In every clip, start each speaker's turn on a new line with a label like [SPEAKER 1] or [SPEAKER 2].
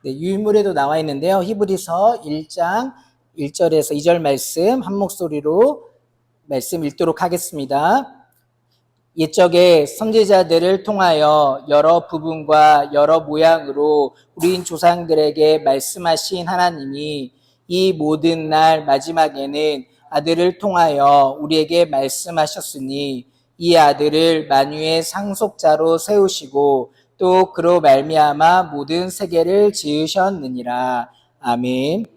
[SPEAKER 1] 네, 유인물에도 나와 있는데요. 히브리서 1장 1절에서 2절 말씀 한 목소리로 말씀 읽도록 하겠습니다. 옛적에 선지자들을 통하여 여러 부분과 여러 모양으로 우리 조상들에게 말씀하신 하나님이 이 모든 날 마지막에는 아들을 통하여 우리에게 말씀하셨으니 이 아들을 만유의 상속자로 세우시고 또 그로 말미암아 모든 세계를 지으셨느니라. 아멘.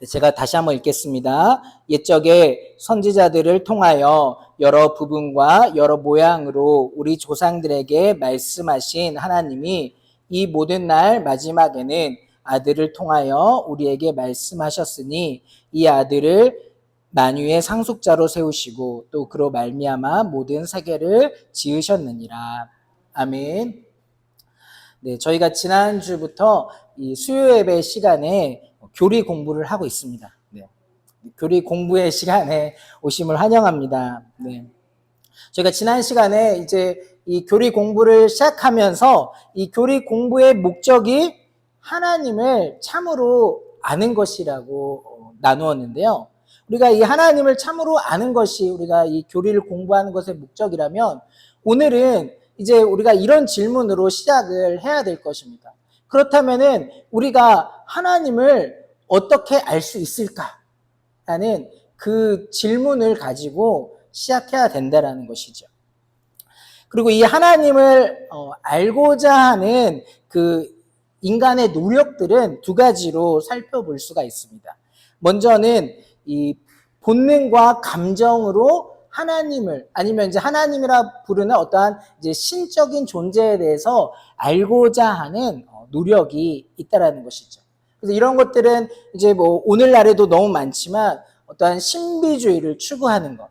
[SPEAKER 1] 제가 다시 한번 읽겠습니다. 옛적에 선지자들을 통하여 여러 부분과 여러 모양으로 우리 조상들에게 말씀하신 하나님이 이 모든 날 마지막에는 아들을 통하여 우리에게 말씀하셨으니 이 아들을 만유의 상속자로 세우시고 또 그로 말미암아 모든 세계를 지으셨느니라. 아멘. 네, 저희가 지난주부터 이 수요 예배 시간에 교리 공부를 하고 있습니다. 네. 교리 공부의 시간에 오심을 환영합니다. 네. 저희가 지난 시간에 이제 이 교리 공부를 시작하면서 이 교리 공부의 목적이 하나님을 참으로 아는 것이라고 나누었는데요. 우리가 이 하나님을 참으로 아는 것이 우리가 이 교리를 공부하는 것의 목적이라면 오늘은 이제 우리가 이런 질문으로 시작을 해야 될 것입니다. 그렇다면은 우리가 하나님을 어떻게 알 수 있을까라는 그 질문을 가지고 시작해야 된다라는 것이죠. 그리고 이 하나님을 알고자 하는 그 인간의 노력들은 두 가지로 살펴볼 수가 있습니다. 먼저는 이 본능과 감정으로 하나님을 아니면 이제 하나님이라 부르는 어떠한 이제 신적인 존재에 대해서 알고자 하는 노력이 있다라는 것이죠. 그래서 이런 것들은 이제 뭐 오늘날에도 너무 많지만 어떠한 신비주의를 추구하는 것.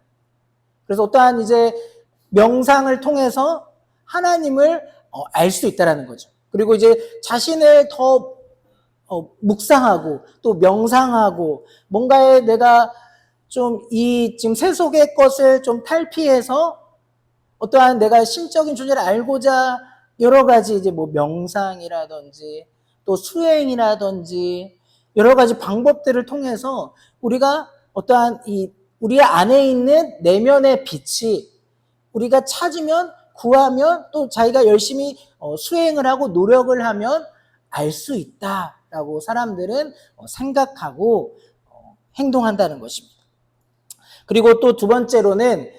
[SPEAKER 1] 그래서 어떠한 이제 명상을 통해서 하나님을 알 수 있다라는 거죠. 그리고 이제 자신을 더 묵상하고 또 명상하고 뭔가에 내가 좀 이 지금 세속의 것을 좀 탈피해서 어떠한 내가 신적인 존재를 알고자 여러 가지 이제 뭐 명상이라든지 또 수행이라든지 여러 가지 방법들을 통해서 우리가 어떠한 이 우리 안에 있는 내면의 빛이 우리가 찾으면 구하면 또 자기가 열심히 수행을 하고 노력을 하면 알 수 있다라고 사람들은 생각하고 행동한다는 것입니다. 그리고 또 두 번째로는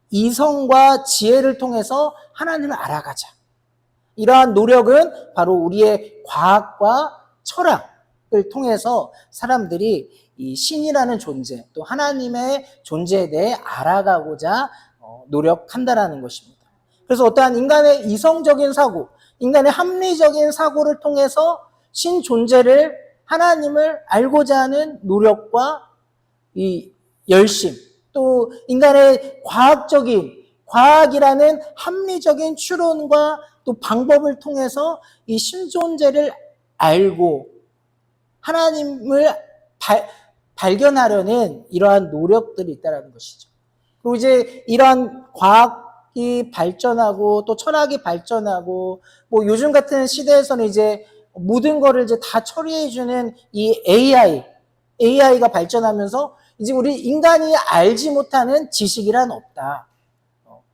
[SPEAKER 1] 이성과 지혜를 통해서 하나님을 알아가자. 이러한 노력은 바로 우리의 과학과 철학을 통해서 사람들이 이 신이라는 존재, 또 하나님의 존재에 대해 알아가고자 노력한다라는 것입니다. 그래서 어떠한 인간의 이성적인 사고, 인간의 합리적인 사고를 통해서 신 존재를 하나님을 알고자 하는 노력과 이 열심, 또 인간의 과학이라는 합리적인 추론과 또 방법을 통해서 이 신존재를 알고 하나님을 발견하려는 이러한 노력들이 있다는 것이죠. 그리고 이제 이러한 과학이 발전하고 또 철학이 발전하고 뭐 요즘 같은 시대에서는 이제 모든 거를 이제 다 처리해주는 이 AI가 발전하면서 이제 우리 인간이 알지 못하는 지식이란 없다.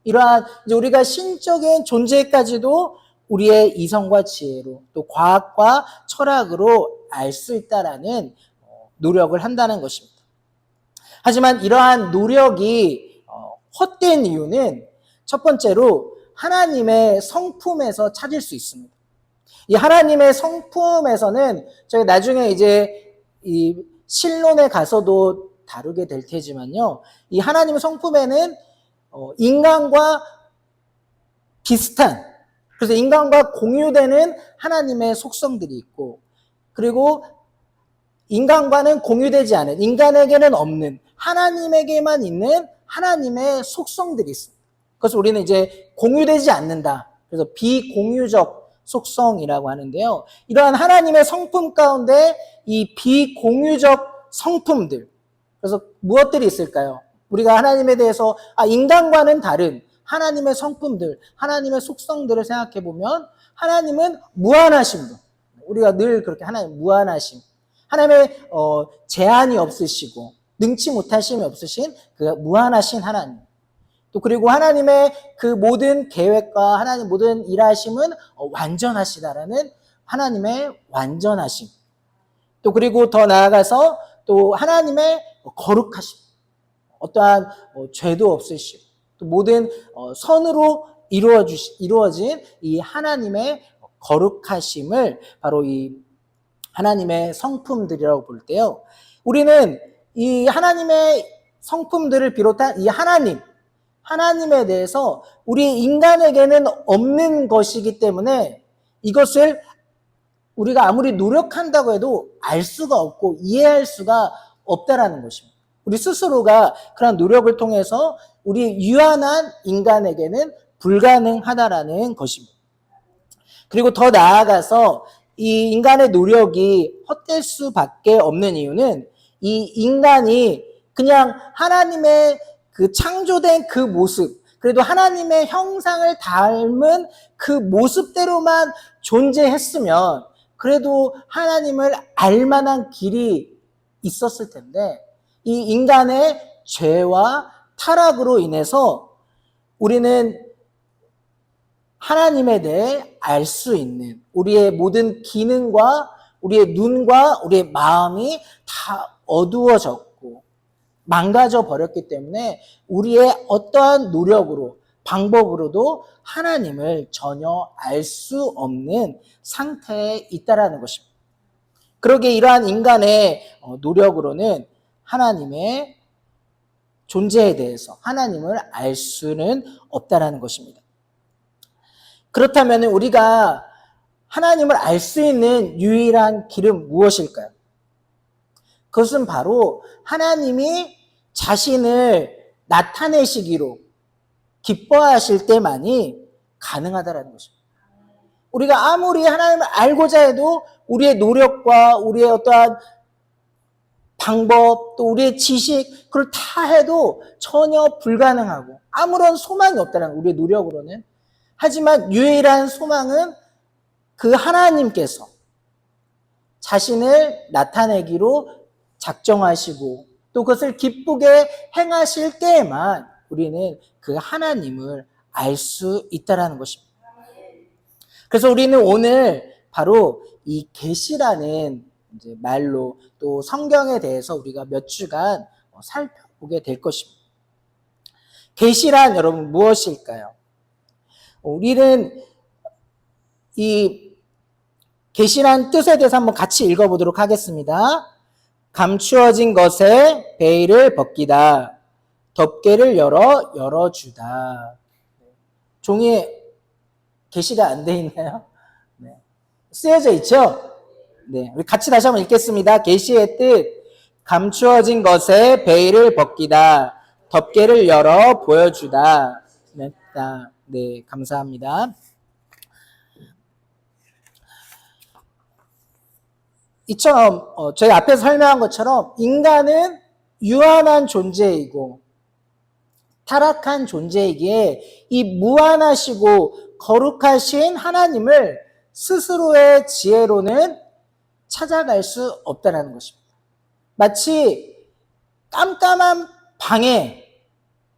[SPEAKER 1] 이러한 이제 우리가 신적인 존재까지도 우리의 이성과 지혜로 또 과학과 철학으로 알 수 있다라는 노력을 한다는 것입니다. 하지만 이러한 노력이 헛된 이유는 첫 번째로 하나님의 성품에서 찾을 수 있습니다. 이 하나님의 성품에서는 저희 나중에 이제 이 신론에 가서도 다루게 될 테지만요. 이 하나님의 성품에는 인간과 비슷한, 그래서 인간과 공유되는 하나님의 속성들이 있고, 그리고 인간과는 공유되지 않은, 인간에게는 없는, 하나님에게만 있는 하나님의 속성들이 있습니다. 그래서 우리는 이제 공유되지 않는다. 그래서 비공유적 속성이라고 하는데요. 이러한 하나님의 성품 가운데 이 비공유적 성품들, 그래서 무엇들이 있을까요? 우리가 하나님에 대해서 인간과는 다른 하나님의 성품들, 하나님의 속성들을 생각해 보면 하나님은 무한하신 분, 우리가 늘 그렇게 하나님 무한하심, 하나님의 제한이 없으시고 능치 못하심이 없으신 그 무한하신 하나님. 또 그리고 하나님의 그 모든 계획과 하나님 모든 일하심은 완전하시다라는 하나님의 완전하심. 또 그리고 더 나아가서 또 하나님의 거룩하심. 어떠한 죄도 없으시고 또 모든 선으로 이루어진 이 하나님의 거룩하심을 바로 이 하나님의 성품들이라고 볼 때요. 우리는 이 하나님의 성품들을 비롯한 이 하나님에 대해서 우리 인간에게는 없는 것이기 때문에 이것을 우리가 아무리 노력한다고 해도 알 수가 없고 이해할 수가 없다라는 것입니다. 우리 스스로가 그런 노력을 통해서 우리 유한한 인간에게는 불가능하다라는 것입니다. 그리고 더 나아가서 이 인간의 노력이 헛될 수밖에 없는 이유는 이 인간이 그냥 하나님의 그 창조된 그 모습, 그래도 하나님의 형상을 닮은 그 모습대로만 존재했으면 그래도 하나님을 알만한 길이 있었을 텐데 이 인간의 죄와 타락으로 인해서 우리는 하나님에 대해 알 수 있는 우리의 모든 기능과 우리의 눈과 우리의 마음이 다 어두워졌고 망가져 버렸기 때문에 우리의 어떠한 노력으로 방법으로도 하나님을 전혀 알 수 없는 상태에 있다라는 것입니다. 그러기에 이러한 인간의 노력으로는 하나님의 존재에 대해서 하나님을 알 수는 없다라는 것입니다. 그렇다면 우리가 하나님을 알 수 있는 유일한 길은 무엇일까요? 그것은 바로 하나님이 자신을 나타내시기로 기뻐하실 때만이 가능하다는 것입니다. 우리가 아무리 하나님을 알고자 해도 우리의 노력과 우리의 어떠한 방법 또 우리의 지식 그걸 다 해도 전혀 불가능하고 아무런 소망이 없다는 우리의 노력으로는. 하지만 유일한 소망은 그 하나님께서 자신을 나타내기로 작정하시고 또 그것을 기쁘게 행하실 때에만 우리는 그 하나님을 알 수 있다는 것입니다. 그래서 우리는 오늘 바로 이 계시라는 말로 또 성경에 대해서 우리가 몇 주간 살펴보게 될 것입니다. 계시란 여러분 무엇일까요? 우리는 이 계시란 뜻에 대해서 한번 같이 읽어보도록 하겠습니다. 감추어진 것에 베일을 벗기다. 덮개를 열어주다. 종이에 계시가 안 돼 있나요? 네. 쓰여져 있죠? 네. 우리 같이 다시 한번 읽겠습니다. 계시의 뜻. 감추어진 것에 베일을 벗기다. 덮개를 열어 보여주다. 네, 감사합니다. 이처럼 저희 앞에서 설명한 것처럼 인간은 유한한 존재이고 타락한 존재이기에 이 무한하시고 거룩하신 하나님을 스스로의 지혜로는 찾아갈 수 없다는 것입니다. 마치 깜깜한 방에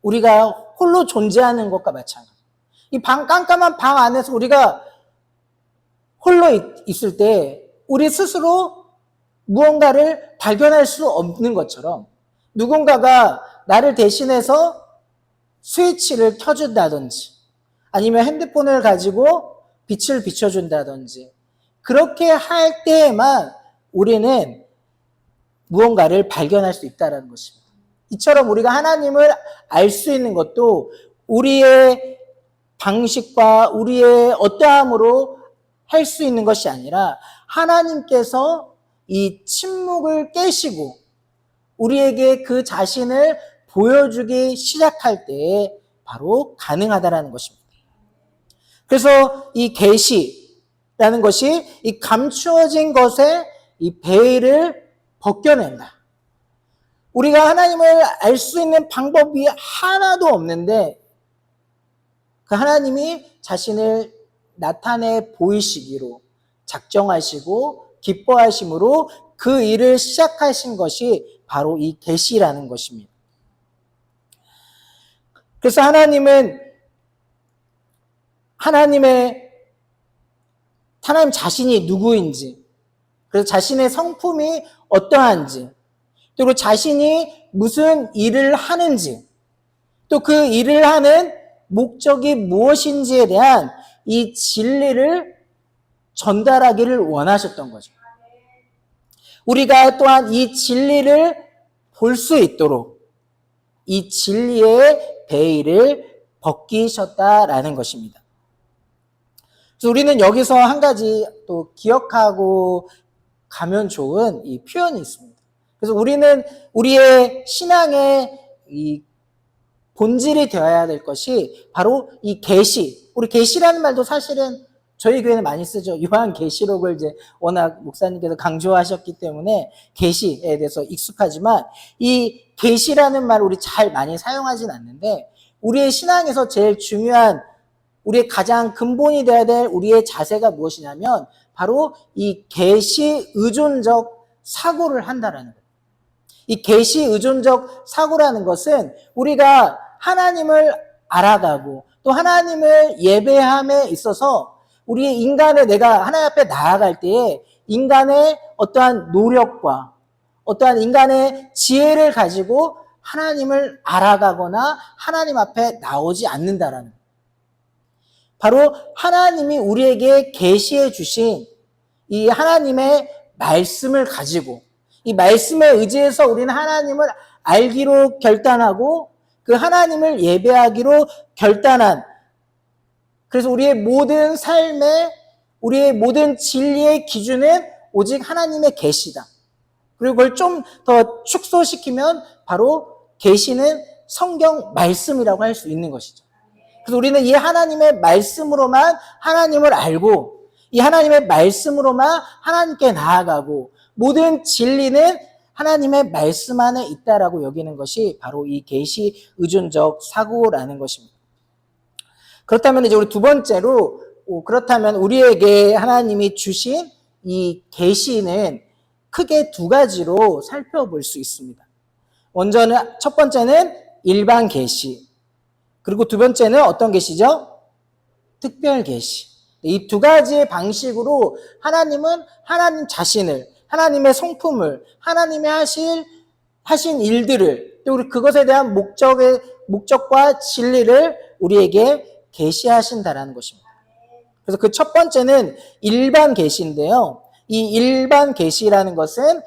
[SPEAKER 1] 우리가 홀로 존재하는 것과 마찬가지. 이 깜깜한 방 안에서 우리가 홀로 있을 때 우리 스스로 무언가를 발견할 수 없는 것처럼 누군가가 나를 대신해서 스위치를 켜준다든지 아니면 핸드폰을 가지고 빛을 비춰준다든지 그렇게 할 때에만 우리는 무언가를 발견할 수 있다는 것입니다. 이처럼 우리가 하나님을 알 수 있는 것도 우리의 방식과 우리의 어떠함으로 할 수 있는 것이 아니라 하나님께서 이 침묵을 깨시고 우리에게 그 자신을 보여주기 시작할 때에 바로 가능하다라는 것입니다. 그래서 이 계시라는 것이 이 감추어진 것에 이 베일을 벗겨낸다. 우리가 하나님을 알 수 있는 방법이 하나도 없는데 그 하나님이 자신을 나타내 보이시기로 작정하시고 기뻐하심으로 그 일을 시작하신 것이 바로 이 계시라는 것입니다. 그래서 하나님 자신이 누구인지, 그래서 자신의 성품이 어떠한지, 그리고 자신이 무슨 일을 하는지, 또 그 일을 하는 목적이 무엇인지에 대한 이 진리를 전달하기를 원하셨던 거죠. 우리가 또한 이 진리를 볼 수 있도록 이 진리의 베일을 벗기셨다라는 것입니다. 그래서 우리는 여기서 한 가지 또 기억하고 가면 좋은 이 표현이 있습니다. 그래서 우리는 우리의 신앙의 이 본질이 되어야 될 것이 바로 이 계시. 우리 계시라는 말도 사실은 저희 교회는 많이 쓰죠. 요한계시록을 이제 워낙 목사님께서 강조하셨기 때문에 계시에 대해서 익숙하지만 이 계시라는 말을 우리 잘 많이 사용하진 않는데 우리의 신앙에서 제일 중요한 우리의 가장 근본이 되어야 될 우리의 자세가 무엇이냐면 바로 이 계시 의존적 사고를 한다라는 거예요. 이 계시 의존적 사고라는 것은 우리가 하나님을 알아가고 또 하나님을 예배함에 있어서 우리의 인간의 내가 하나님 앞에 나아갈 때에 인간의 어떠한 노력과 어떠한 인간의 지혜를 가지고 하나님을 알아가거나 하나님 앞에 나오지 않는다라는 거예요. 바로 하나님이 우리에게 계시해 주신 이 하나님의 말씀을 가지고 이 말씀에 의지해서 우리는 하나님을 알기로 결단하고 그 하나님을 예배하기로 결단한 그래서 우리의 모든 삶에 우리의 모든 진리의 기준은 오직 하나님의 계시다. 그리고 그걸 좀 더 축소시키면 바로 계시는 성경 말씀이라고 할 수 있는 것이죠. 그래서 우리는 이 하나님의 말씀으로만 하나님을 알고 이 하나님의 말씀으로만 하나님께 나아가고 모든 진리는 하나님의 말씀 안에 있다라고 여기는 것이 바로 이 계시 의존적 사고라는 것입니다. 그렇다면 이제 우리 두 번째로 그렇다면 우리에게 하나님이 주신 이 계시는 크게 두 가지로 살펴볼 수 있습니다. 먼저는 첫 번째는 일반 계시. 그리고 두 번째는 어떤 계시죠? 특별 계시. 이 두 가지의 방식으로 하나님은 하나님 자신을 하나님의 성품을 하나님이 하신 일들을 또 우리 그것에 대한 목적과 진리를 우리에게 계시하신다라는 것입니다. 그래서 그 첫 번째는 일반 계시인데요. 이 일반 계시라는 것은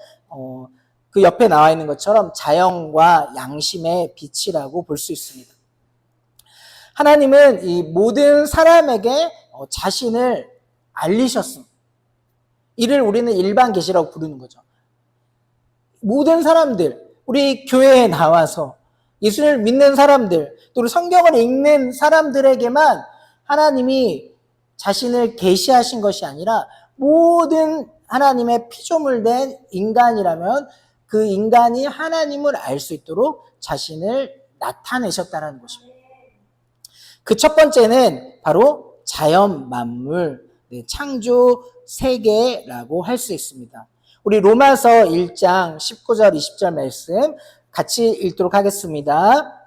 [SPEAKER 1] 그 옆에 나와 있는 것처럼 자연과 양심의 빛이라고 볼 수 있습니다. 하나님은 이 모든 사람에게 자신을 알리셨습니다. 이를 우리는 일반 계시라고 부르는 거죠. 모든 사람들, 우리 교회에 나와서 예수를 믿는 사람들, 또 성경을 읽는 사람들에게만 하나님이 자신을 계시하신 것이 아니라 모든 하나님의 피조물 된 인간이라면 그 인간이 하나님을 알 수 있도록 자신을 나타내셨다는 것입니다. 그 첫 번째는 바로 자연 만물, 창조 세계라고 할 수 있습니다. 우리 로마서 1장 19절 20절 말씀 같이 읽도록 하겠습니다.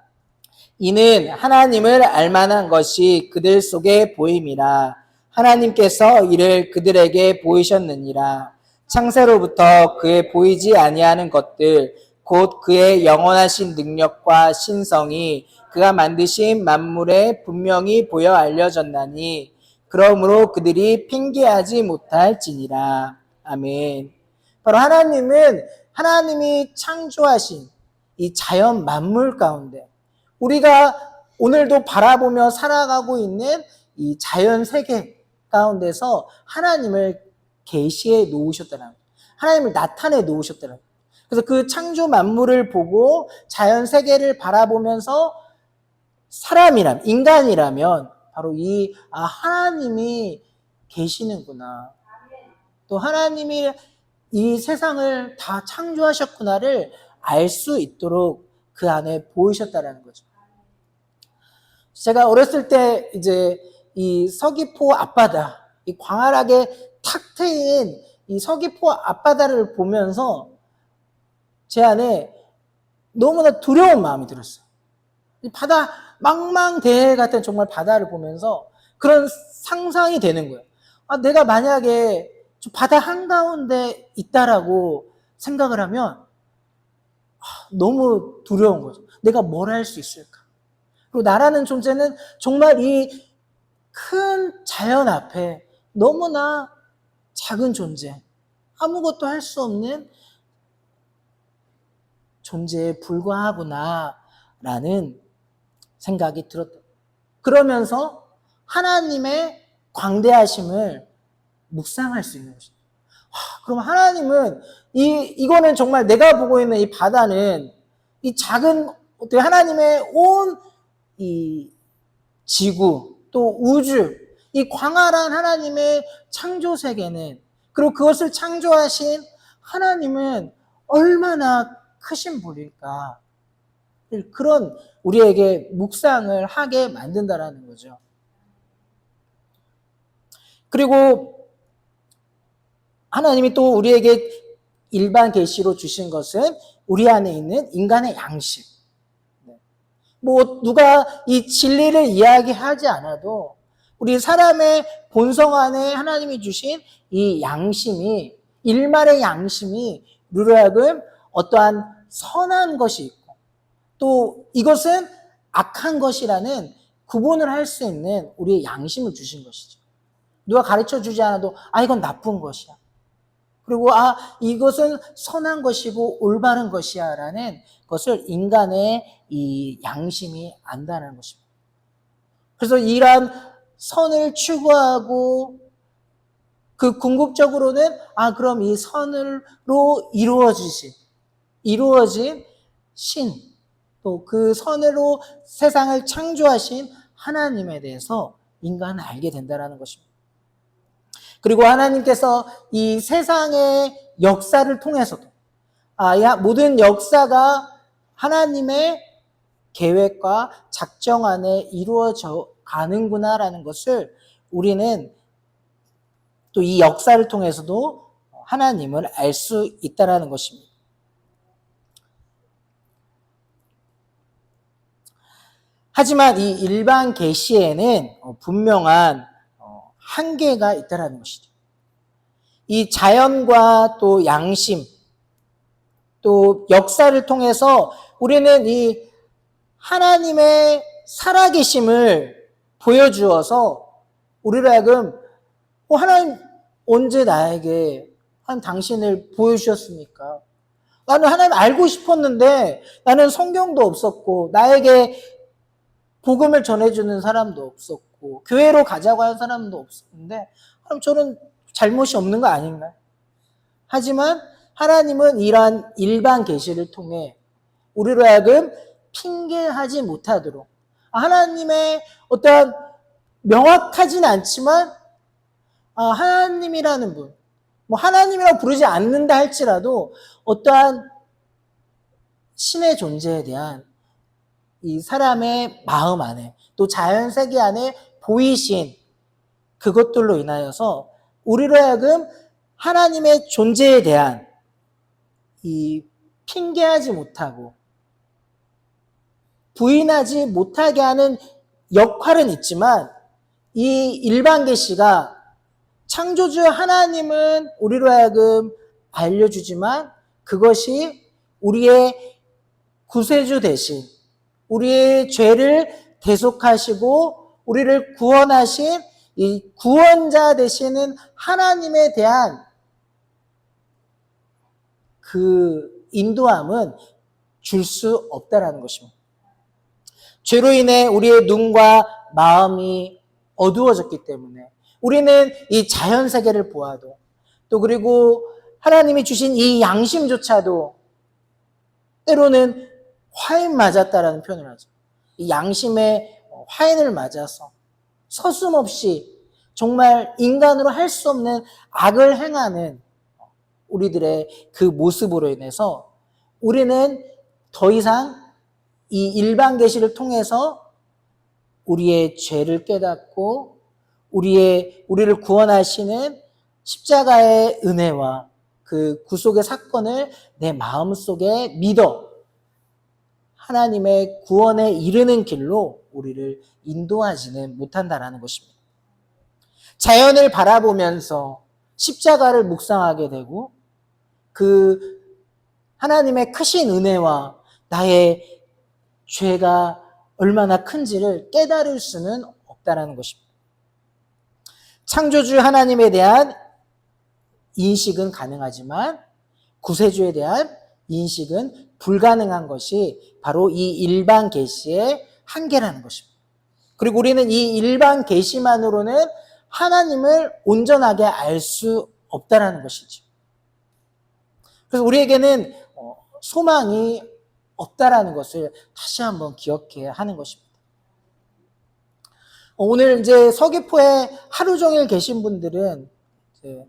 [SPEAKER 1] 이는 하나님을 알만한 것이 그들 속에 보임이라. 하나님께서 이를 그들에게 보이셨느니라. 창세로부터 그의 보이지 아니하는 것들 곧 그의 영원하신 능력과 신성이 그가 만드신 만물에 분명히 보여 알려졌나니 그러므로 그들이 핑계하지 못할지니라. 아멘. 바로 하나님이 창조하신 이 자연 만물 가운데 우리가 오늘도 바라보며 살아가고 있는 이 자연 세계 가운데서 하나님을 계시해 놓으셨다는 거예요. 하나님을 나타내 놓으셨다는 거예요. 그래서 그 창조 만물을 보고 자연 세계를 바라보면서 인간이라면 바로 하나님이 계시는구나. 또 하나님이 이 세상을 다 창조하셨구나를 알 수 있도록 그 안에 보이셨다라는 거죠. 제가 어렸을 때 이제 이 서귀포 앞바다, 이 광활하게 탁 트인 이 서귀포 앞바다를 보면서 제 안에 너무나 두려운 마음이 들었어요. 이 바다 망망대해 같은 정말 바다를 보면서 그런 상상이 되는 거예요. 내가 만약에 저 바다 한가운데 있다라고 생각을 하면 너무 두려운 거죠. 내가 뭘 할 수 있을까? 그리고 나라는 존재는 정말 이 큰 자연 앞에 너무나 작은 존재, 아무것도 할 수 없는 존재에 불과하구나라는 생각이 들었다. 그러면서 하나님의 광대하심을 묵상할 수 있는 것입니다. 그럼 하나님은 이거는 정말 내가 보고 있는 이 바다는 이 작은 하나님의 온 이 지구 또 우주 이 광활한 하나님의 창조 세계는 그리고 그것을 창조하신 하나님은 얼마나 크신 분일까? 그런 우리에게 묵상을 하게 만든다라는 거죠. 그리고 하나님이 또 우리에게 일반 계시로 주신 것은 우리 안에 있는 인간의 양심. 누가 이 진리를 이야기하지 않아도 우리 사람의 본성 안에 하나님이 주신 이 양심이, 일말의 양심이 우리로 하여금 어떠한 선한 것이 있고 또 이것은 악한 것이라는 구분을 할 수 있는 우리의 양심을 주신 것이죠. 누가 가르쳐 주지 않아도 이건 나쁜 것이야. 그리고 이것은 선한 것이고 올바른 것이야 라는 것을 인간의 이 양심이 안다는 것입니다. 그래서 이러한 선을 추구하고 그 궁극적으로는 그럼 이 선으로 이루어진 신, 또 그 선으로 세상을 창조하신 하나님에 대해서 인간은 알게 된다는 것입니다. 그리고 하나님께서 이 세상의 역사를 통해서도 모든 역사가 하나님의 계획과 작정 안에 이루어져 가는구나라는 것을 우리는 또 이 역사를 통해서도 하나님을 알 수 있다라는 것입니다. 하지만 이 일반 계시에는 분명한 한계가 있다라는 것이죠. 이 자연과 또 양심, 또 역사를 통해서 우리는 이 하나님의 살아계심을 보여주어서 우리로 하여금 하나님 언제 나에게 당신을 보여주셨습니까? 나는 하나님 알고 싶었는데 나는 성경도 없었고 나에게 복음을 전해주는 사람도 없었고 교회로 가자고 하는 사람도 없었는데 그럼 저는 잘못이 없는 거 아닌가요? 하지만 하나님은 이러한 일반 계시를 통해 우리로 하여금 핑계하지 못하도록 하나님의 어떠한 명확하진 않지만 하나님이라는 분, 하나님이라고 부르지 않는다 할지라도 어떠한 신의 존재에 대한 이 사람의 마음 안에 또 자연 세계 안에 보이신 그것들로 인하여서 우리로 하여금 하나님의 존재에 대한 이 핑계하지 못하고 부인하지 못하게 하는 역할은 있지만 이 일반 계시가 창조주 하나님은 우리로 하여금 알려주지만 그것이 우리의 구세주 대신 우리의 죄를 대속하시고 우리를 구원하신 이 구원자 되시는 하나님에 대한 그 인도함은 줄 수 없다라는 것입니다. 죄로 인해 우리의 눈과 마음이 어두워졌기 때문에 우리는 이 자연 세계를 보아도 또 그리고 하나님이 주신 이 양심조차도 때로는 화인 맞았다라는 표현을 하죠. 이 양심에 화인을 맞아서 서슴없이 정말 인간으로 할 수 없는 악을 행하는 우리들의 그 모습으로 인해서 우리는 더 이상 이 일반 계시를 통해서 우리의 죄를 깨닫고 우리를 구원하시는 십자가의 은혜와 그 구속의 사건을 내 마음속에 믿어 하나님의 구원에 이르는 길로 우리를 인도하지는 못한다라는 것입니다. 자연을 바라보면서 십자가를 묵상하게 되고 그 하나님의 크신 은혜와 나의 죄가 얼마나 큰지를 깨달을 수는 없다라는 것입니다. 창조주 하나님에 대한 인식은 가능하지만 구세주에 대한 인식은 불가능한 것이 바로 이 일반 계시의 한계라는 것입니다. 그리고 우리는 이 일반 계시만으로는 하나님을 온전하게 알 수 없다라는 것이죠. 그래서 우리에게는 소망이 없다라는 것을 다시 한번 기억해야 하는 것입니다. 오늘 이제 서귀포에 하루 종일 계신 분들은 이제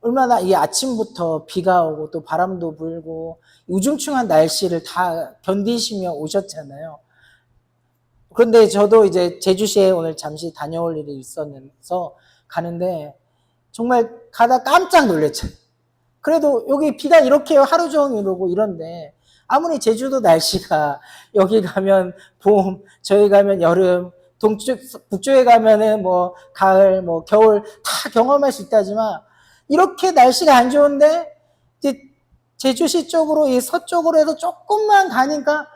[SPEAKER 1] 얼마나 이 아침부터 비가 오고 또 바람도 불고 우중충한 날씨를 다 견디시며 오셨잖아요. 그런데 저도 이제 제주시에 오늘 잠시 다녀올 일이 있었는서 가는데 정말 가다 깜짝 놀랐죠. 그래도 여기 비가 이렇게 하루 종일 오고 이런데 아무리 제주도 날씨가 여기 가면 봄, 저기 가면 여름, 북쪽에 가면은 뭐 가을, 뭐 겨울 다 경험할 수 있다지만 이렇게 날씨가 안 좋은데 이제 제주시 쪽으로 이 서쪽으로 해서 조금만 가니까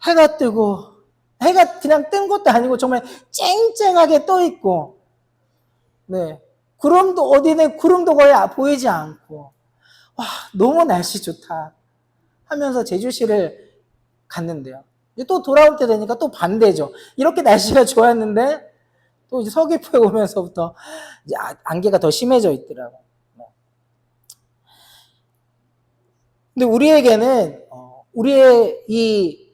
[SPEAKER 1] 해가 뜨고 해가 그냥 뜬 것도 아니고 정말 쨍쨍하게 떠 있고 네 구름도 어디는 구름도 거의 보이지 않고 와 너무 날씨 좋다 하면서 제주시를 갔는데요. 이제 또 돌아올 때 되니까 또 반대죠. 이렇게 날씨가 좋았는데 또 이제 서귀포에 오면서부터 이제 안개가 더 심해져 있더라고요. 근데 우리에게는 우리의 이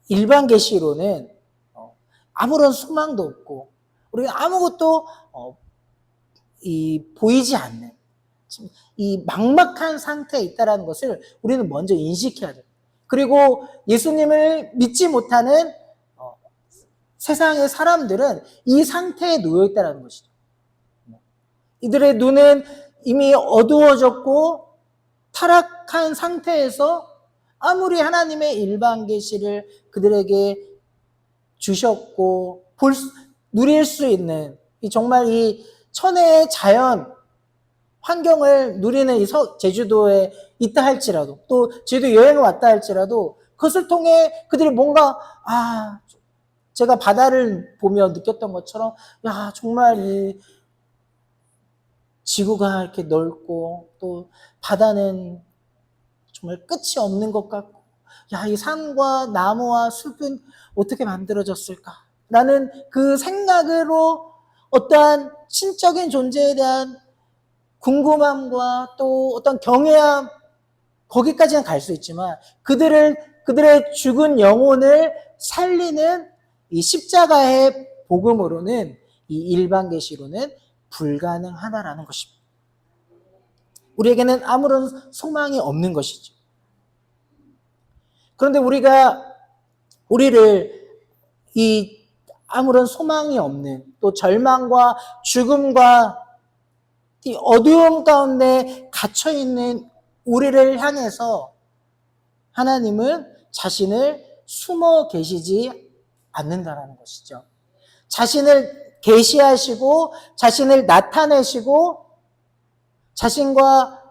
[SPEAKER 1] 일반 계시로는 아무런 소망도 없고 우리가 아무것도 보이지 않는 이 막막한 상태에 있다는 것을 우리는 먼저 인식해야 돼요. 그리고 예수님을 믿지 못하는 세상의 사람들은 이 상태에 놓여 있다는 것이죠. 이들의 눈은 이미 어두워졌고 타락한 상태에서 아무리 하나님의 일반 계시를 그들에게 주셨고 누릴 수 있는 정말 이 천혜의 자연 환경을 누리는 이 제주도에 있다 할지라도 또 제주도 여행을 왔다 할지라도 그것을 통해 그들이 뭔가 제가 바다를 보며 느꼈던 것처럼 야 정말 이 지구가 이렇게 넓고 또 바다는 정말 끝이 없는 것 같고 야 이 산과 나무와 숲은 어떻게 만들어졌을까 라는 그 생각으로 어떠한 신적인 존재에 대한 궁금함과 또 어떤 경외함 거기까지는 갈 수 있지만 그들의 죽은 영혼을 살리는 이 십자가의 복음으로는 이 일반 계시로는 불가능하다라는 것입니다. 우리에게는 아무런 소망이 없는 것이죠. 그런데 우리를 이 아무런 소망이 없는 또 절망과 죽음과 이 어두움 가운데 갇혀있는 우리를 향해서 하나님은 자신을 숨어 계시지 않는다라는 것이죠. 자신을 계시하시고 자신을 나타내시고 자신과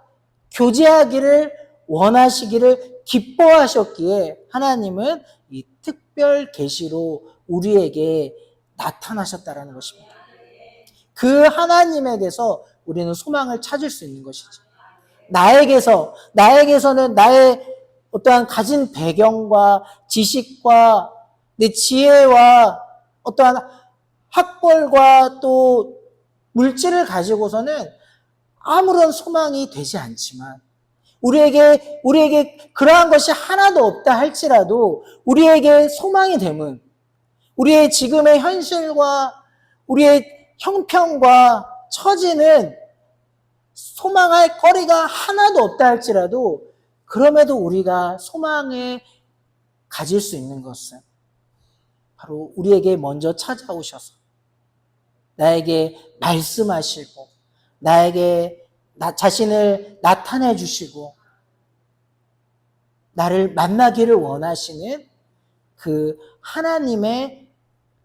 [SPEAKER 1] 교제하기를 원하시기를 기뻐하셨기에 하나님은 이 특별 계시로 우리에게 나타나셨다라는 것입니다. 그 하나님에게서 우리는 소망을 찾을 수 있는 것이죠. 나에게서는 나의 어떠한 가진 배경과 지식과 내 지혜와 어떠한 학벌과 또 물질을 가지고서는 아무런 소망이 되지 않지만 우리에게 그러한 것이 하나도 없다 할지라도 우리에게 소망이 됨은 우리의 지금의 현실과 우리의 형편과 처지는 소망할 거리가 하나도 없다 할지라도 그럼에도 우리가 소망을 가질 수 있는 것은 바로 우리에게 먼저 찾아오셔서 나에게 말씀하시고 나에게 나 자신을 나타내 주시고 나를 만나기를 원하시는 그 하나님의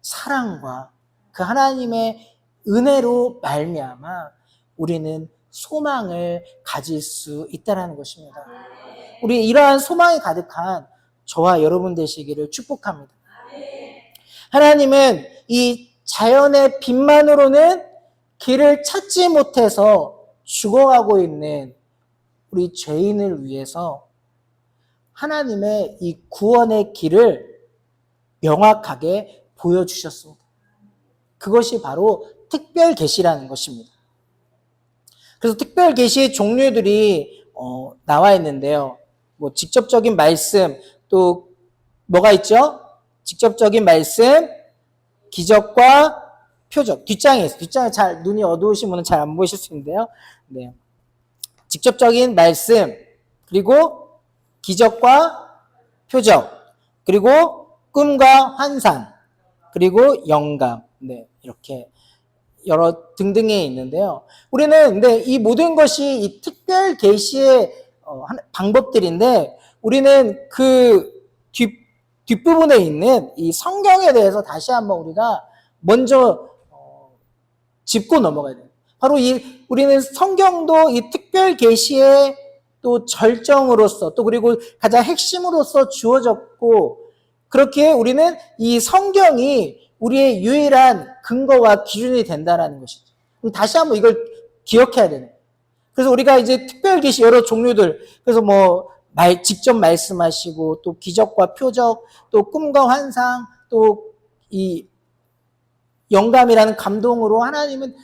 [SPEAKER 1] 사랑과 그 하나님의 은혜로 말미암아 우리는 소망을 가질 수 있다는 것입니다. 우리 이러한 소망이 가득한 저와 여러분 되시기를 축복합니다. 하나님은 이 자연의 빛만으로는 길을 찾지 못해서 죽어가고 있는 우리 죄인을 위해서 하나님의 이 구원의 길을 명확하게 보여주셨습니다. 그것이 바로 특별 계시라는 것입니다. 그래서 특별 계시의 종류들이 나와 있는데요. 뭐 직접적인 말씀, 또 뭐가 있죠? 직접적인 말씀, 기적과 표적. 뒷장에 있어요. 뒷장에 잘 눈이 어두우신 분은 잘 안 보이실 수 있는데요. 네. 직접적인 말씀, 그리고 기적과 표적, 그리고 꿈과 환상, 그리고 영감. 네, 이렇게 여러 등등이 있는데요. 우리는 근데 이 모든 것이 이 특별 계시의 방법들인데 우리는 그 뒷부분에 있는 이 성경에 대해서 다시 한번 우리가 먼저 짚고 넘어가야 돼요. 바로 우리는 성경도 이 특별 계시의 또 절정으로서 또 그리고 가장 핵심으로서 주어졌고 그렇게 우리는 이 성경이 우리의 유일한 근거와 기준이 된다는 것이죠. 그럼 다시 한번 이걸 기억해야 되는 거예요. 그래서 우리가 이제 특별 계시 여러 종류들 그래서 뭐 직접 말씀하시고 또 기적과 표적 또 꿈과 환상 또 이 영감이라는 감동으로 하나님은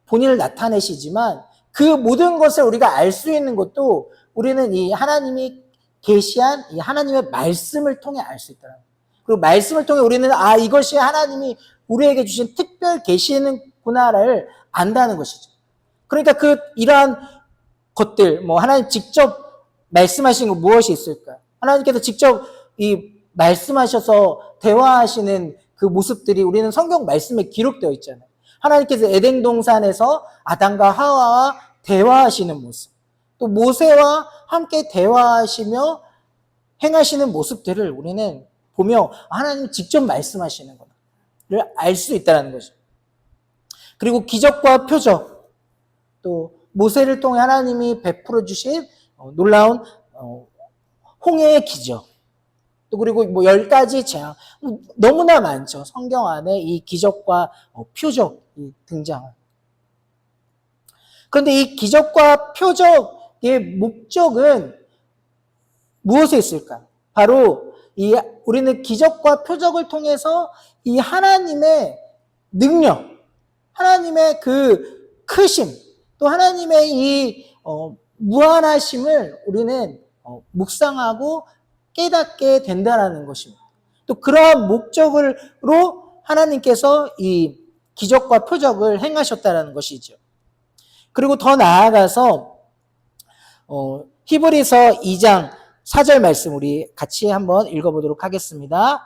[SPEAKER 1] 본인을 나타내시지만 그 모든 것을 우리가 알 수 있는 것도 우리는 이 하나님이 계시한 이 하나님의 말씀을 통해 알 수 있다는 거예요. 그리고 말씀을 통해 우리는 이것이 하나님이 우리에게 주신 특별 계시는구나를 안다는 것이죠. 그러니까 이러한 것들 뭐 하나님 직접 말씀하신 거 무엇이 있을까요? 하나님께서 직접 이 말씀하셔서 대화하시는 그 모습들이 우리는 성경 말씀에 기록되어 있잖아요. 하나님께서 에덴 동산에서 아담과 하와와 대화하시는 모습, 또 모세와 함께 대화하시며 행하시는 모습들을 우리는 보며 하나님 직접 말씀하시는 거를 알 수 있다는 거죠. 그리고 기적과 표적, 또 모세를 통해 하나님이 베풀어 주신 놀라운 홍해의 기적, 또 그리고 뭐 10가지 재앙, 너무나 많죠. 성경 안에 이 기적과 표적이 등장합니다. 그런데 이 기적과 표적의 목적은 무엇에 있을까요? 바로 우리는 기적과 표적을 통해서 이 하나님의 능력, 하나님의 그 크심, 또 하나님의 이 무한하심을 우리는 묵상하고 깨닫게 된다는 것입니다. 또 그러한 목적으로 하나님께서 이 기적과 표적을 행하셨다는 것이죠. 그리고 더 나아가서 히브리서 2장 4절 말씀 우리 같이 한번 읽어보도록 하겠습니다.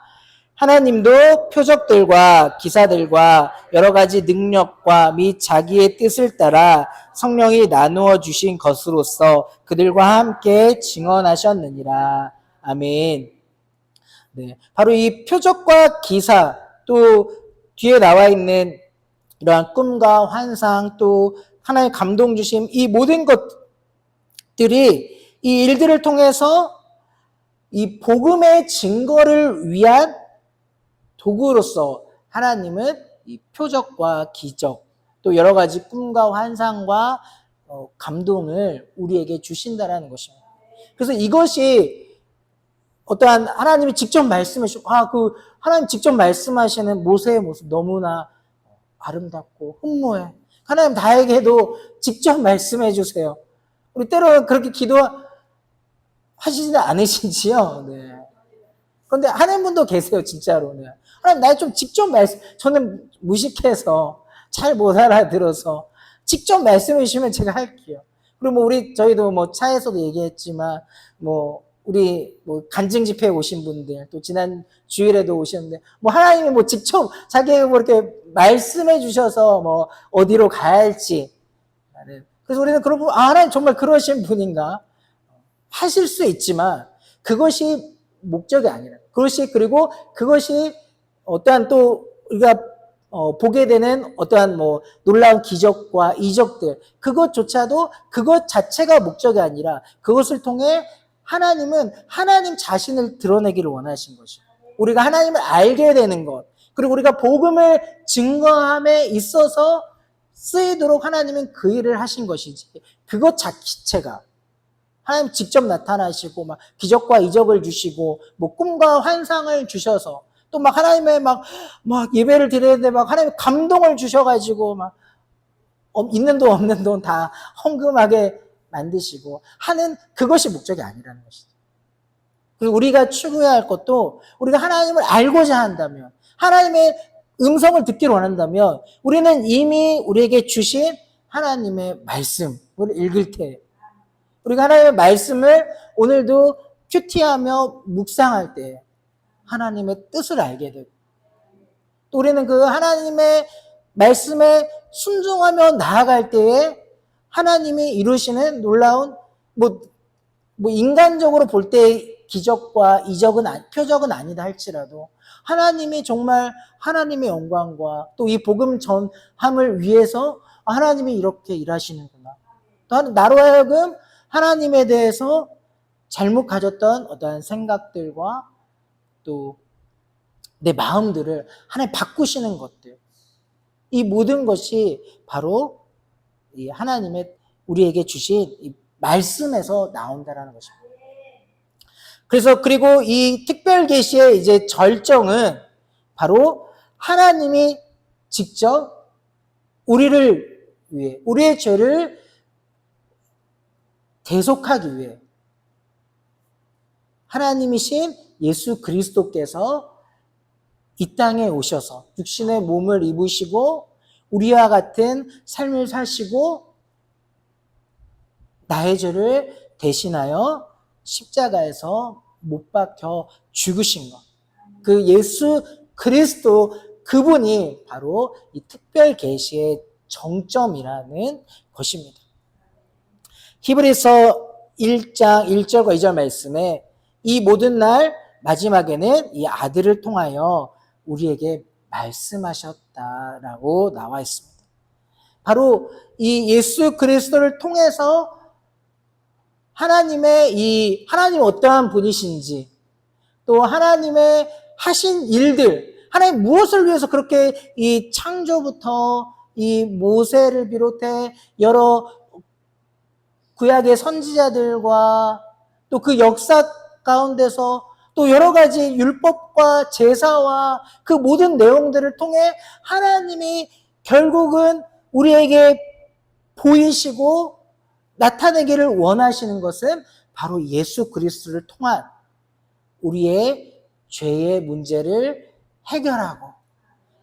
[SPEAKER 1] 하나님도 표적들과 기사들과 여러 가지 능력과 및 자기의 뜻을 따라 성령이 나누어 주신 것으로서 그들과 함께 증언하셨느니라. 아멘. 네, 바로 이 표적과 기사 또 뒤에 나와 있는 이러한 꿈과 환상 또 하나의 감동 주심 이 모든 것들이 이 일들을 통해서 이 복음의 증거를 위한 도구로서 하나님은 이 표적과 기적 또 여러 가지 꿈과 환상과 감동을 우리에게 주신다라는 것입니다. 그래서 이것이 어떠한 하나님이 직접 말씀하시고 하나님 직접 말씀하시는 모세의 모습 너무나 아름답고 흠모해. 하나님 나에게도 직접 말씀해 주세요. 우리 때로는 그렇게 기도하시지 않으신지요? 네. 그런데 하는 분도 계세요, 진짜로. 네. 하나님 나에 좀 직접 저는 무식해서 잘 못 알아들어서 직접 말씀해 주시면 제가 할게요. 그리고 저희도 차에서도 얘기했지만 우리 간증 집회에 오신 분들 또 지난 주일에도 오셨는데 하나님이 직접 자기에게 이렇게 말씀해 주셔서 어디로 가야 할지 그래서 우리는 그러고 하나님 정말 그러신 분인가 하실 수 있지만 그것이 목적이 아니라 그리고 그것이 어떠한 또 우리가 보게 되는 어떠한 뭐 놀라운 기적과 이적들 그것조차도 그것 자체가 목적이 아니라 그것을 통해 하나님은 하나님 자신을 드러내기를 원하신 것이고 우리가 하나님을 알게 되는 것 그리고 우리가 복음을 증거함에 있어서 쓰이도록 하나님은 그 일을 하신 것이지 그것 자체가 하나님 직접 나타나시고 막 기적과 이적을 주시고 뭐 꿈과 환상을 주셔서 또 막 하나님의 막 예배를 드리는데 막 하나님 감동을 주셔가지고 막 있는 돈 없는 돈 다 헌금하게 만드시고 하는 그것이 목적이 아니라는 것이죠. 그리고 우리가 추구해야 할 것도 우리가 하나님을 알고자 한다면 하나님의 음성을 듣기를 원한다면 우리는 이미 우리에게 주신 하나님의 말씀을 읽을 때 우리가 하나님의 말씀을 오늘도 큐티하며 묵상할 때 하나님의 뜻을 알게 되고 또 우리는 그 하나님의 말씀에 순종하며 나아갈 때에 하나님이 이루시는 놀라운 뭐 인간적으로 볼 때 기적과 이적은 표적은 아니다 할지라도 하나님이 정말 하나님의 영광과 또 이 복음 전함을 위해서 하나님이 이렇게 일하시는구나. 또 나로 하여금 하나님에 대해서 잘못 가졌던 어떠한 생각들과 또 내 마음들을 하나님 바꾸시는 것들 이 모든 것이 바로 이 하나님의 우리에게 주신 이 말씀에서 나온다라는 것입니다. 그래서 그리고 이 특별 계시의 이제 절정은 바로 하나님이 직접 우리를 위해 우리의 죄를 대속하기 위해 하나님이신 예수 그리스도께서 이 땅에 오셔서 육신의 몸을 입으시고 우리와 같은 삶을 사시고 나의 죄를 대신하여 십자가에서 못 박혀 죽으신 것. 그 예수 그리스도 그분이 바로 이 특별 계시의 정점이라는 것입니다. 히브리서 1장 1절과 2절 말씀에 이 모든 날 마지막에는 이 아들을 통하여 우리에게 말씀하셨다라고 나와 있습니다. 바로 이 예수 그리스도를 통해서 하나님 어떠한 분이신지 또 하나님의 하신 일들 하나님 무엇을 위해서 그렇게 이 창조부터 이 모세를 비롯해 여러 구약의 선지자들과 또 그 역사 가운데서 또 여러 가지 율법과 제사와 그 모든 내용들을 통해 하나님이 결국은 우리에게 보이시고 나타내기를 원하시는 것은 바로 예수 그리스도를 통한 우리의 죄의 문제를 해결하고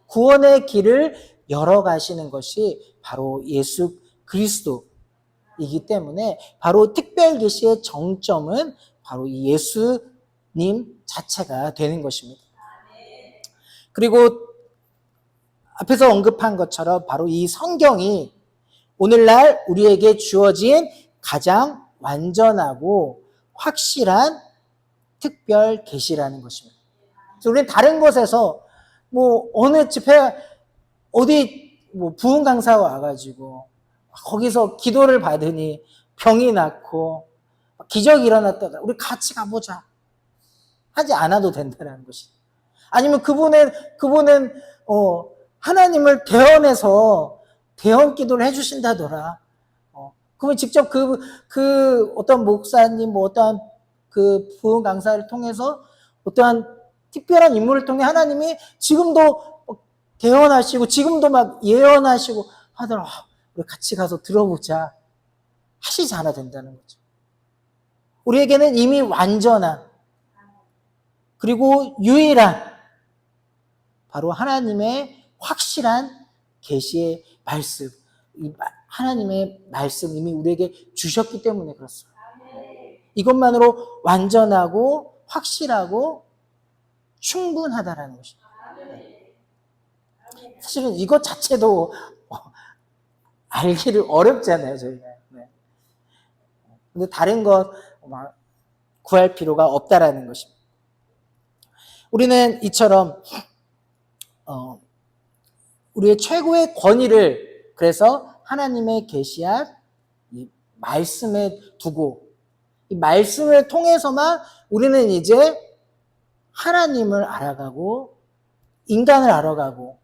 [SPEAKER 1] 구원의 길을 열어가시는 것이 바로 예수 그리스도이기 때문에 바로 특별 계시의 정점은 바로 이 예수님 자체가 되는 것입니다. 그리고 앞에서 언급한 것처럼 바로 이 성경이 오늘날 우리에게 주어진 가장 완전하고 확실한 특별 계시라는 것입니다. 그래서 우리는 다른 곳에서 뭐 어느 집회 어디 뭐 부흥 강사가 와가지고 거기서 기도를 받으니 병이 낫고 기적이 일어났다가 우리 같이 가보자 하지 않아도 된다는 것이. 아니면 그분은 하나님을 대언해서 대언 기도를 해주신다더라. 그러면 직접 그 어떤 목사님 뭐 어떠한 그 부흥 강사를 통해서 어떠한 특별한 인물을 통해 하나님이 지금도 대언하시고 지금도 막 예언하시고 하더라. 우리 같이 가서 들어보자 하시지 않아도 된다는 거죠. 우리에게는 이미 완전한 그리고 유일한 바로 하나님의 확실한 계시의 말씀, 하나님의 말씀 이미 우리에게 주셨기 때문에 그렇습니다. 이것만으로 완전하고 확실하고 충분하다라는 것입니다. 사실은 이것 자체도 알기를 어렵잖아요, 저희가. 네. 근데 다른 것 구할 필요가 없다라는 것입니다. 우리는 이처럼 우리의 최고의 권위를 그래서 하나님의 계시한 이 말씀에 두고 이 말씀을 통해서만 우리는 이제 하나님을 알아가고 인간을 알아가고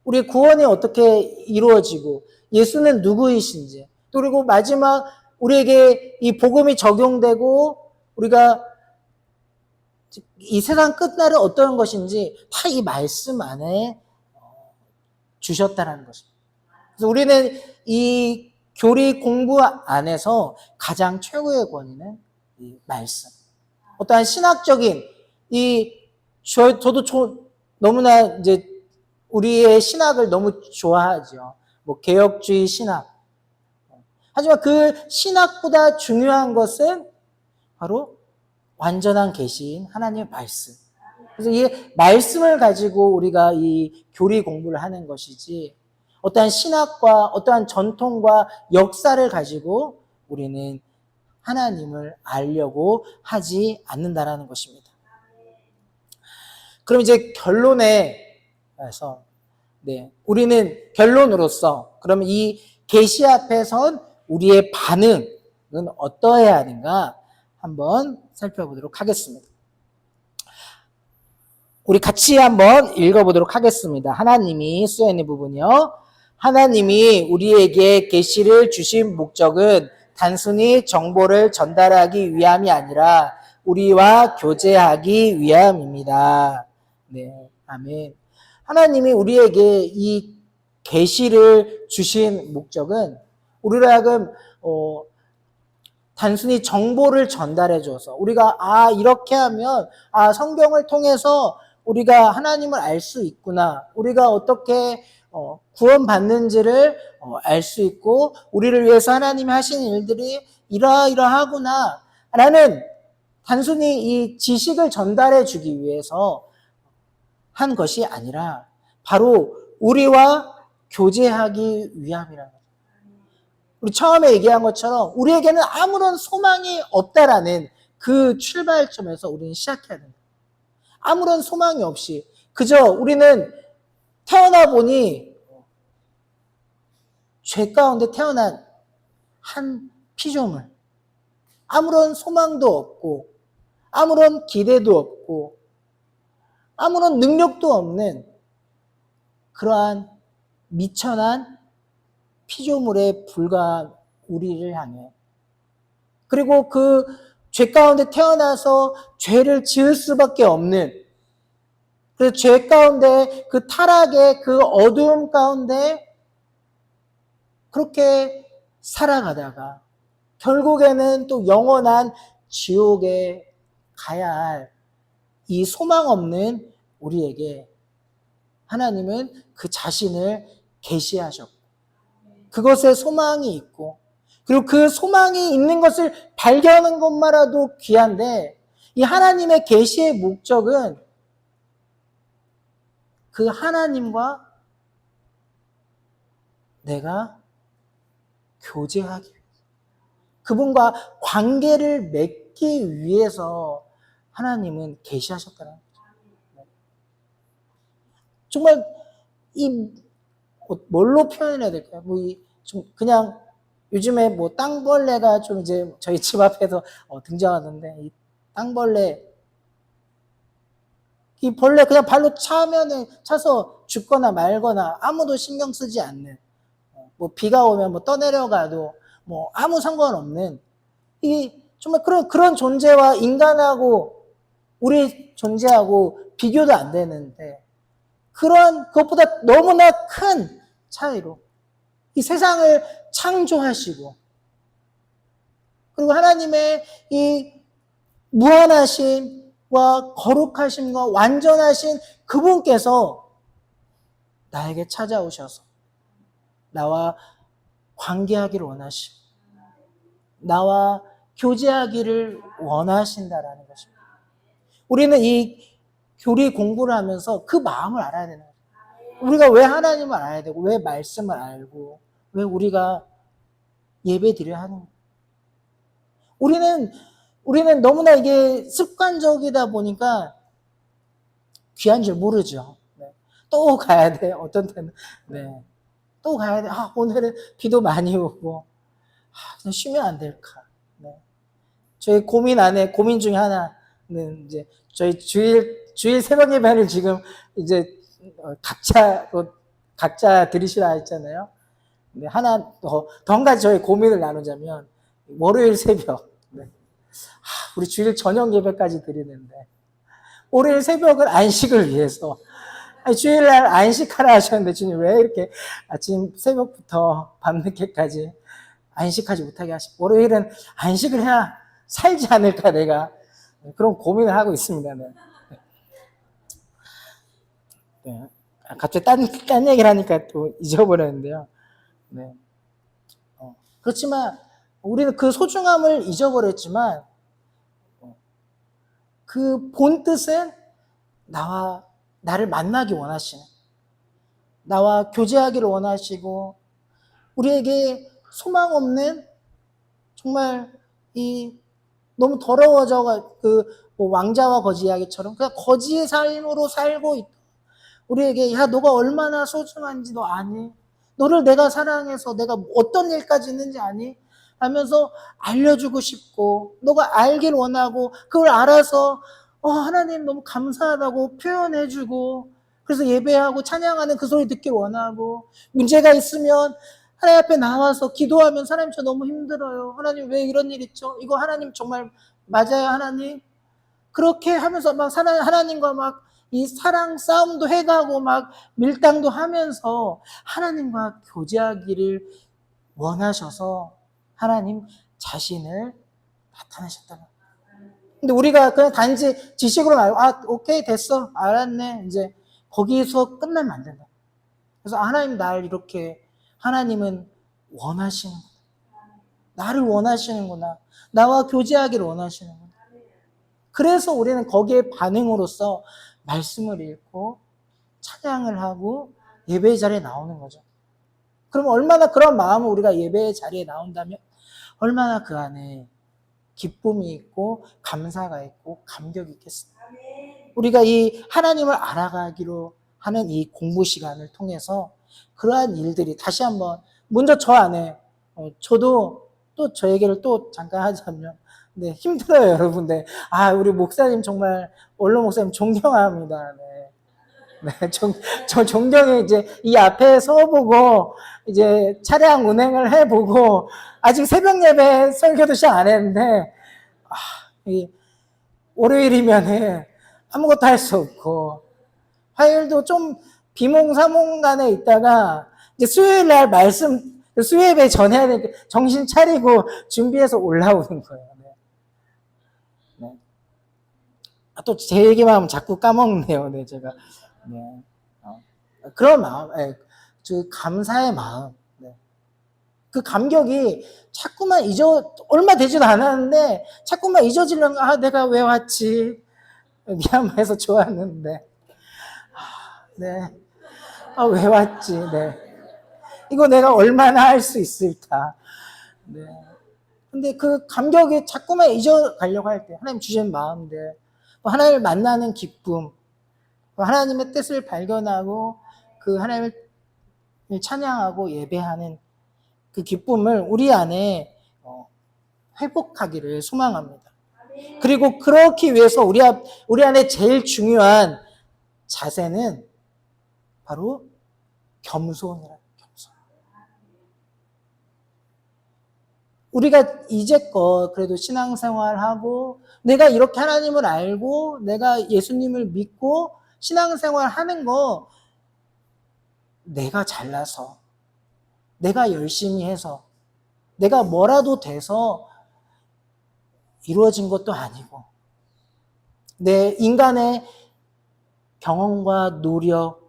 [SPEAKER 1] 우리의 구원이 어떻게 이루어지고 예수는 누구이신지 또 그리고 마지막 우리에게 이 복음이 적용되고 우리가 이 세상 끝날은 어떤 것인지 다 이 말씀 안에 주셨다는 것입니다. 그래서 우리는 이 교리 공부 안에서 가장 최고의 권위는 이 말씀. 어떠한 신학적인 저도 너무나 이제 우리의 신학을 너무 좋아하죠. 뭐 개혁주의 신학. 하지만 그 신학보다 중요한 것은 바로 완전한 계시인 하나님의 말씀. 그래서 이 말씀을 가지고 우리가 이 교리 공부를 하는 것이지 어떠한 신학과 어떠한 전통과 역사를 가지고 우리는 하나님을 알려고 하지 않는다라는 것입니다. 그럼 이제 결론에서 우리는 결론으로서 그러면 이 계시 앞에선 우리의 반응은 어떠해야 하는가 한번 살펴보도록 하겠습니다. 우리 같이 한번 읽어보도록 하겠습니다. 하나님이 쓰여있는 부분이요. 하나님이 우리에게 계시를 주신 목적은 단순히 정보를 전달하기 위함이 아니라 우리와 교제하기 위함입니다. 네, 아멘. 하나님이 우리에게 이 계시를 주신 목적은 우리로 하여금 단순히 정보를 전달해줘서 우리가 이렇게 하면 성경을 통해서 우리가 하나님을 알 수 있구나. 우리가 어떻게 구원받는지를 알 수 있고 우리를 위해서 하나님이 하시는 일들이 이러이러하구나 라는 단순히 이 지식을 전달해 주기 위해서 한 것이 아니라 바로 우리와 교제하기 위함이라는 거죠. 우리 처음에 얘기한 것처럼 우리에게는 아무런 소망이 없다라는 그 출발점에서 우리는 시작해야 됩니다. 아무런 소망이 없이 그저 우리는 태어나 보니 죄 가운데 태어난 한 피조물, 아무런 소망도 없고 아무런 기대도 없고 아무런 능력도 없는 그러한 미천한 피조물에 불과한 우리를 향해 그리고 그 죄 가운데 태어나서 죄를 지을 수밖에 없는 그 죄 가운데 그 타락의 그 어두움 가운데 그렇게 살아가다가 결국에는 또 영원한 지옥에 가야 할 이 소망 없는 우리에게 하나님은 그 자신을 계시하셨고 그것에 소망이 있고 그리고 그 소망이 있는 것을 발견하는 것만으로도 귀한데 이 하나님의 계시의 목적은 그 하나님과 내가 교제하기 위해서 그분과 관계를 맺기 위해서 하나님은 계시하셨다는 거죠. 정말 뭘로 표현해야 될까요? 좀 그냥 요즘에 땅벌레가 좀 이제 저희 집 앞에서 등장하는데 이 땅벌레 이 벌레 그냥 발로 차서 죽거나 말거나 아무도 신경 쓰지 않는 비가 오면 떠내려가도 아무 상관없는 이 정말 그런 존재와 인간하고 우리 존재하고 비교도 안 되는데 그것보다 너무나 큰 차이로 이 세상을 창조하시고 그리고 하나님의 이 무한하심과 거룩하심과 완전하신 그분께서 나에게 찾아오셔서 나와 관계하기를 원하시고 나와 교제하기를 원하신다라는 것입니다. 우리는 이 교리 공부를 하면서 그 마음을 알아야 되는 거예요. 우리가 왜 하나님을 알아야 되고 왜 말씀을 알고 왜 우리가 예배 드려야 하는 거예요? 우리는 너무나 이게 습관적이다 보니까 귀한 줄 모르죠. 네. 또 가야 돼. 어떤 때는. 네. 또 가야 돼. 오늘은 비도 많이 오고. 그냥 쉬면 안 될까. 네. 저희 고민 중에 하나는 이제 저희 주일 새벽 예배를 지금 이제 각자 들으시라 했잖아요. 네, 하나 더 한 가지 저희 고민을 나누자면 월요일 새벽. 네. 우리 주일 저녁 예배까지 드리는데 월요일 새벽은 안식을 위해서 주일날 안식하라 하셨는데 주님 왜 이렇게 아침 새벽부터 밤늦게까지 안식하지 못하게 하시고 월요일은 안식을 해야 살지 않을까 내가 그런 고민을 하고 있습니다. 네. 네. 갑자기 딴 얘기를 하니까 또 잊어버렸는데요. 네. 그렇지만 우리는 그 소중함을 잊어버렸지만 그 본 뜻은 나를 만나기 원하시는, 나와 교제하기를 원하시고 우리에게 소망 없는 정말 너무 더러워져 뭐 왕자와 거지 이야기처럼 그냥 거지의 삶으로 살고 있다. 우리에게 너가 얼마나 소중한지 너 아니? 너를 내가 사랑해서 내가 어떤 일까지 있는지 아니? 하면서 알려주고 싶고 너가 알길 원하고 그걸 알아서 하나님 너무 감사하다고 표현해주고 그래서 예배하고 찬양하는 그 소리 듣길 원하고 문제가 있으면 하나님 앞에 나와서 기도하면 하나님 저 너무 힘들어요. 하나님 왜 이런 일 있죠? 이거 하나님 정말 맞아요 하나님? 그렇게 하면서 막 하나님과 막 이 사랑 싸움도 해가고 막 밀당도 하면서 하나님과 교제하기를 원하셔서 하나님 자신을 나타내셨다는 거예요. 근데 우리가 그냥 단지 지식으로 알고 오케이 됐어 알았네 이제 거기서 끝나면 안 된다. 그래서 하나님 날 이렇게 하나님은 원하시는구나. 나를 원하시는구나. 나와 교제하기를 원하시는구나. 그래서 우리는 거기에 반응으로서 말씀을 읽고 찬양을 하고 예배의 자리에 나오는 거죠. 그럼 얼마나 그런 마음을 우리가 예배의 자리에 나온다면 얼마나 그 안에 기쁨이 있고 감사가 있고 감격이 있겠습니까? 우리가 이 하나님을 알아가기로 하는 이 공부 시간을 통해서 그러한 일들이 다시 한번 먼저 저 안에 저도 또 저 얘기를 또 잠깐 하자면 네, 힘들어요, 여러분들. 우리 목사님 정말 원로 목사님 존경합니다. 네. 네, 저 존경해 이제 이 앞에 서보고 이제 차량 운행을 해보고 아직 새벽 예배 설교도 시작 안 했는데 월요일이면은 아무것도 할 수 없고 화요일도 좀 비몽사몽간에 있다가 이제 수요일 날 말씀 수요예배 전해야 되니까 정신 차리고 준비해서 올라오는 거예요. 네. 또 제 얘기만 하면 자꾸 까먹네요. 네, 제가. 네. 그런 마음, 그 감사의 마음. 네. 그 감격이 자꾸만 얼마 되지도 않았는데 자꾸만 잊어지려면 내가 왜 왔지? 미얀마에서 좋았는데. 네. 왜 왔지? 네. 이거 내가 얼마나 할 수 있을까? 네. 근데 그 감격이 자꾸만 잊어가려고 할 때, 하나님 주신 마음들, 하나님을 만나는 기쁨, 하나님의 뜻을 발견하고 그 하나님을 찬양하고 예배하는 그 기쁨을 우리 안에 회복하기를 소망합니다. 그리고 그렇기 위해서 우리 안에 제일 중요한 자세는 바로 겸손이라. 겸손. 우리가 이제껏 그래도 신앙생활하고 내가 이렇게 하나님을 알고 내가 예수님을 믿고 신앙생활 하는 거 내가 잘나서 내가 열심히 해서 내가 뭐라도 돼서 이루어진 것도 아니고 내 인간의 경험과 노력,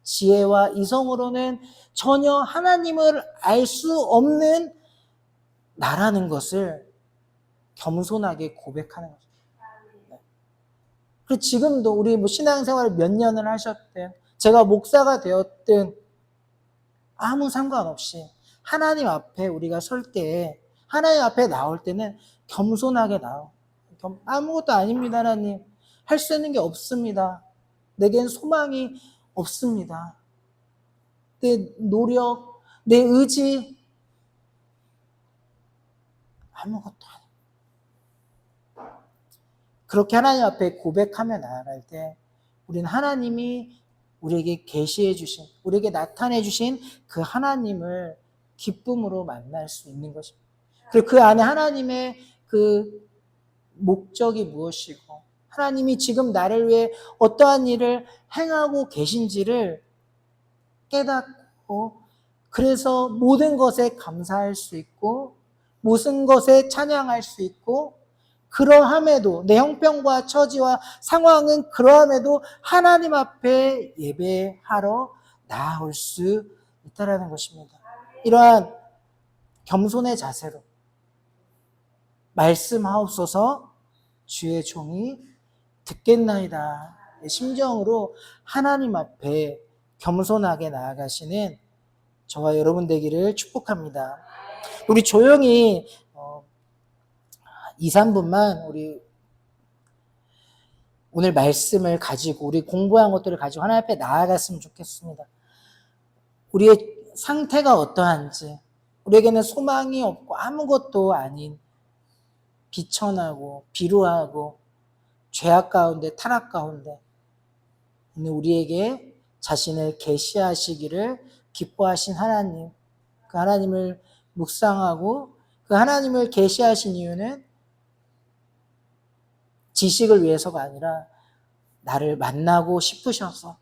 [SPEAKER 1] 지혜와 이성으로는 전혀 하나님을 알 수 없는 나라는 것을 겸손하게 고백하는 거죠. 그리고 지금도 우리 신앙생활 몇 년을 하셨든 제가 목사가 되었든 아무 상관없이 하나님 앞에 우리가 설 때, 하나님 앞에 나올 때는 겸손하게 나오. 아무것도 아닙니다, 하나님. 할 수 있는 게 없습니다. 내겐 소망이 없습니다. 내 노력, 내 의지, 아무것도 아닙니다. 그렇게 하나님 앞에 고백하며 나아갈 때 우리는 하나님이 우리에게 계시해 주신, 우리에게 나타내 주신 그 하나님을 기쁨으로 만날 수 있는 것입니다. 그리고 그 안에 하나님의 그 목적이 무엇이고 하나님이 지금 나를 위해 어떠한 일을 행하고 계신지를 깨닫고 그래서 모든 것에 감사할 수 있고 모든 것에 찬양할 수 있고 그러함에도 내 형편과 처지와 상황은 그러함에도 하나님 앞에 예배하러 나아올 수 있다는 것입니다. 이러한 겸손의 자세로 말씀하옵소서 주의 종이 듣겠나이다. 심정으로 하나님 앞에 겸손하게 나아가시는 저와 여러분 되기를 축복합니다. 우리 조용히 2, 3분만 우리 오늘 말씀을 가지고 우리 공부한 것들을 가지고 하나님 앞에 나아갔으면 좋겠습니다. 우리의 상태가 어떠한지 우리에게는 소망이 없고 아무것도 아닌 비천하고 비루하고 죄악 가운데 타락 가운데 오늘 우리에게 자신을 계시하시기를 기뻐하신 하나님, 그 하나님을 묵상하고 그 하나님을 계시하신 이유는 지식을 위해서가 아니라 나를 만나고 싶으셔서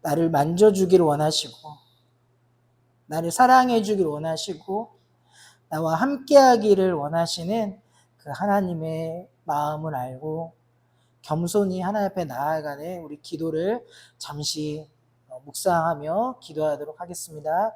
[SPEAKER 1] 나를 만져주기를 원하시고 나를 사랑해 주기를 원하시고 나와 함께하기를 원하시는 그 하나님의 마음을 알고 겸손히 하나님 앞에 나아가는 우리 기도를 잠시 묵상하며 기도하도록 하겠습니다.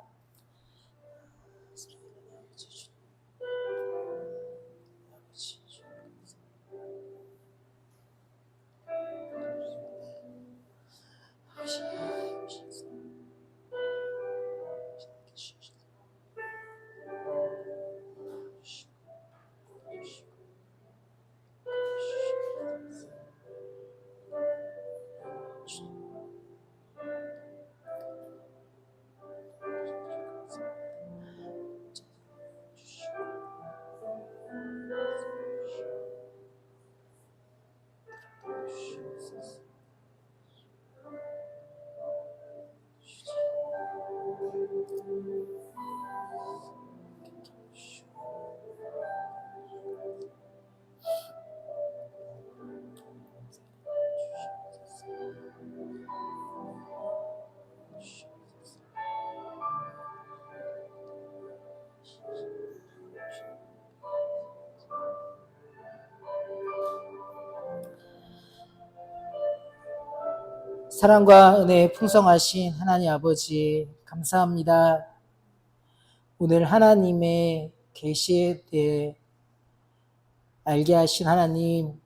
[SPEAKER 1] 사랑과 은혜에 풍성하신 하나님 아버지 감사합니다. 오늘 하나님의 계시에 대해 알게 하신 하나님